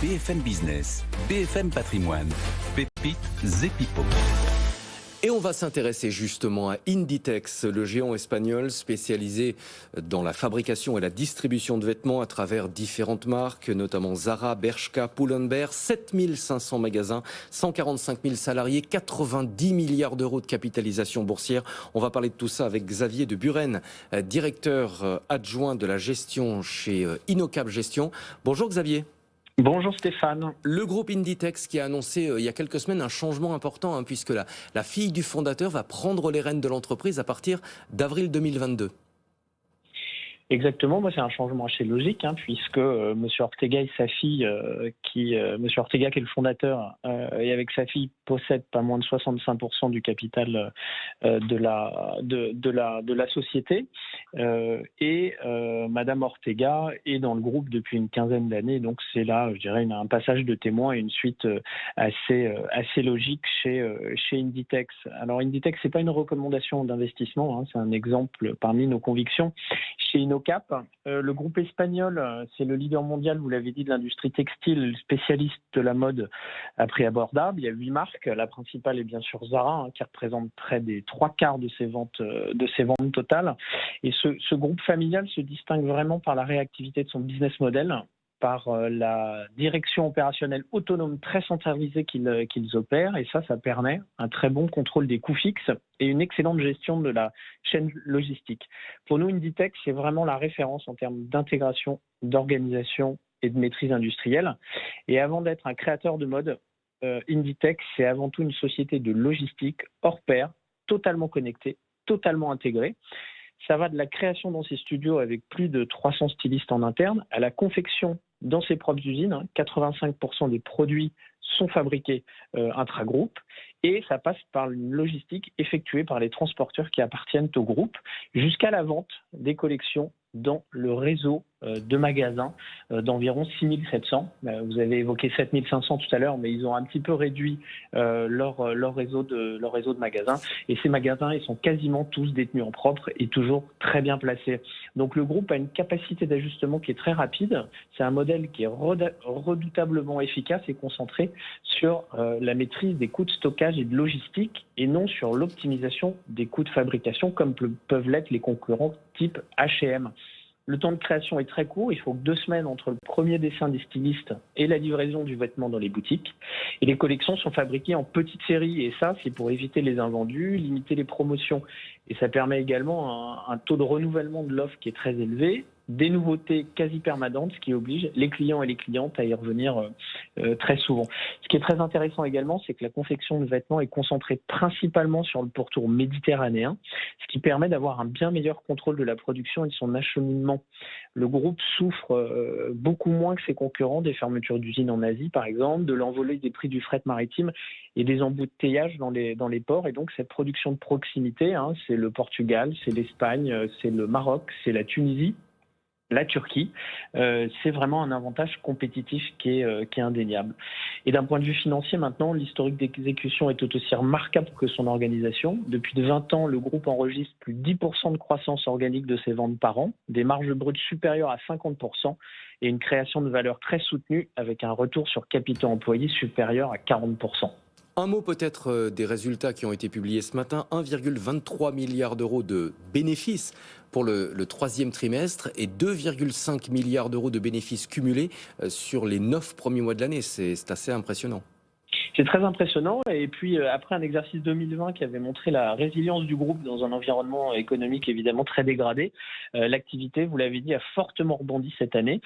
BFM Business, BFM Patrimoine, Pépites et Pipo. Et on va s'intéresser justement à Inditex, le géant espagnol spécialisé dans la fabrication et la distribution de vêtements à travers différentes marques, notamment Zara, Bershka, Pull&Bear, 7500 magasins, 145 000 salariés, 90 milliards d'euros de capitalisation boursière. On va parler de tout ça avec Xavier de Buren, directeur adjoint de la gestion chez Innocap Gestion. Bonjour Xavier. Bonjour Stéphane. Le groupe Inditex qui a annoncé il y a quelques semaines un changement important puisque la fille du fondateur va prendre les rênes de l'entreprise à partir d'avril 2022. Exactement, moi c'est un changement assez logique puisque Monsieur Ortega et sa fille, Monsieur Ortega qui est le fondateur et avec sa fille possède pas moins de 65% du capital de la société et Madame Ortega est dans le groupe depuis une quinzaine d'années, donc c'est là, je dirais, un passage de témoin et une suite assez logique chez Inditex. Alors Inditex, c'est pas une recommandation d'investissement, c'est un exemple parmi nos convictions. Chez Innocap, le groupe espagnol, c'est le leader mondial, vous l'avez dit, de l'industrie textile, spécialiste de la mode à prix abordable. Il y a 8 marques. La principale est bien sûr Zara, qui représente près des 3/4 de ses ventes totales. Et ce groupe familial se distingue vraiment par la réactivité de son business model, par la direction opérationnelle autonome très centralisée qu'ils opèrent. Et ça permet un très bon contrôle des coûts fixes et une excellente gestion de la chaîne logistique. Pour nous, Inditex, c'est vraiment la référence en termes d'intégration, d'organisation et de maîtrise industrielle. Et avant d'être un créateur de mode, Inditex, c'est avant tout une société de logistique hors pair, totalement connectée, totalement intégrée. Ça va de la création dans ses studios avec plus de 300 stylistes en interne à la confection dans ses propres usines. 85% des produits sont fabriqués intra-groupe et ça passe par une logistique effectuée par les transporteurs qui appartiennent au groupe jusqu'à la vente des collections dans le réseau de magasins d'environ 6700. Vous avez évoqué 7500 tout à l'heure, mais ils ont un petit peu réduit leur réseau de magasins. Et ces magasins, ils sont quasiment tous détenus en propre et toujours très bien placés. Donc le groupe a une capacité d'ajustement qui est très rapide. C'est un modèle qui est redoutablement efficace et concentré sur la maîtrise des coûts de stockage et de logistique et non sur l'optimisation des coûts de fabrication comme peuvent l'être les concurrents type H&M. Le temps de création est très court, il faut que 2 semaines entre le premier dessin des stylistes et la livraison du vêtement dans les boutiques. Et les collections sont fabriquées en petites séries et ça, c'est pour éviter les invendus, limiter les promotions. Et ça permet également un taux de renouvellement de l'offre qui est très élevé, des nouveautés quasi permanentes, ce qui oblige les clients et les clientes à y revenir très souvent. Ce qui est très intéressant également, c'est que la confection de vêtements est concentrée principalement sur le pourtour méditerranéen, ce qui permet d'avoir un bien meilleur contrôle de la production et de son acheminement. Le groupe souffre beaucoup moins que ses concurrents des fermetures d'usines en Asie, par exemple, de l'envolée des prix du fret maritime et des embouteillages dans les ports. Et donc cette production de proximité, c'est le Portugal, c'est l'Espagne, c'est le Maroc, c'est la Tunisie, la Turquie, c'est vraiment un avantage compétitif qui est indéniable. Et d'un point de vue financier, maintenant, l'historique d'exécution est tout aussi remarquable que son organisation. Depuis 20 ans, le groupe enregistre plus de 10% de croissance organique de ses ventes par an, des marges brutes supérieures à 50% et une création de valeur très soutenue avec un retour sur capitaux employés supérieur à 40%. Un mot peut-être des résultats qui ont été publiés ce matin. 1,23 milliard d'euros de bénéfices pour le 3e trimestre et 2,5 milliards d'euros de bénéfices cumulés sur les 9 premiers mois de l'année. C'est assez impressionnant. C'est très impressionnant et puis après un exercice 2020 qui avait montré la résilience du groupe dans un environnement économique évidemment très dégradé, l'activité, vous l'avez dit, a fortement rebondi cette année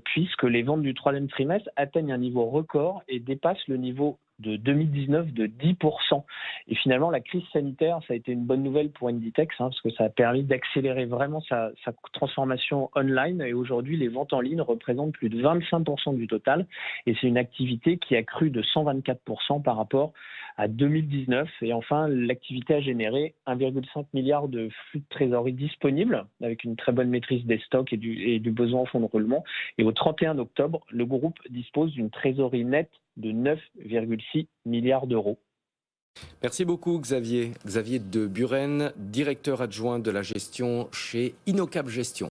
puisque les ventes du 3e trimestre atteignent un niveau record et dépassent le niveau de 2019 de 10%. Et finalement, la crise sanitaire, ça a été une bonne nouvelle pour Inditex parce que ça a permis d'accélérer vraiment sa transformation online. Et aujourd'hui, les ventes en ligne représentent plus de 25% du total. Et c'est une activité qui a cru de 124% par rapport à 2019. Et enfin, l'activité a généré 1,5 milliard de flux de trésorerie disponibles avec une très bonne maîtrise des stocks et du besoin en fonds de roulement. Et au 31 octobre, le groupe dispose d'une trésorerie nette de 9,6 milliards d'euros. Merci beaucoup Xavier. Xavier de Buren, directeur adjoint de la gestion chez Innocap Gestion.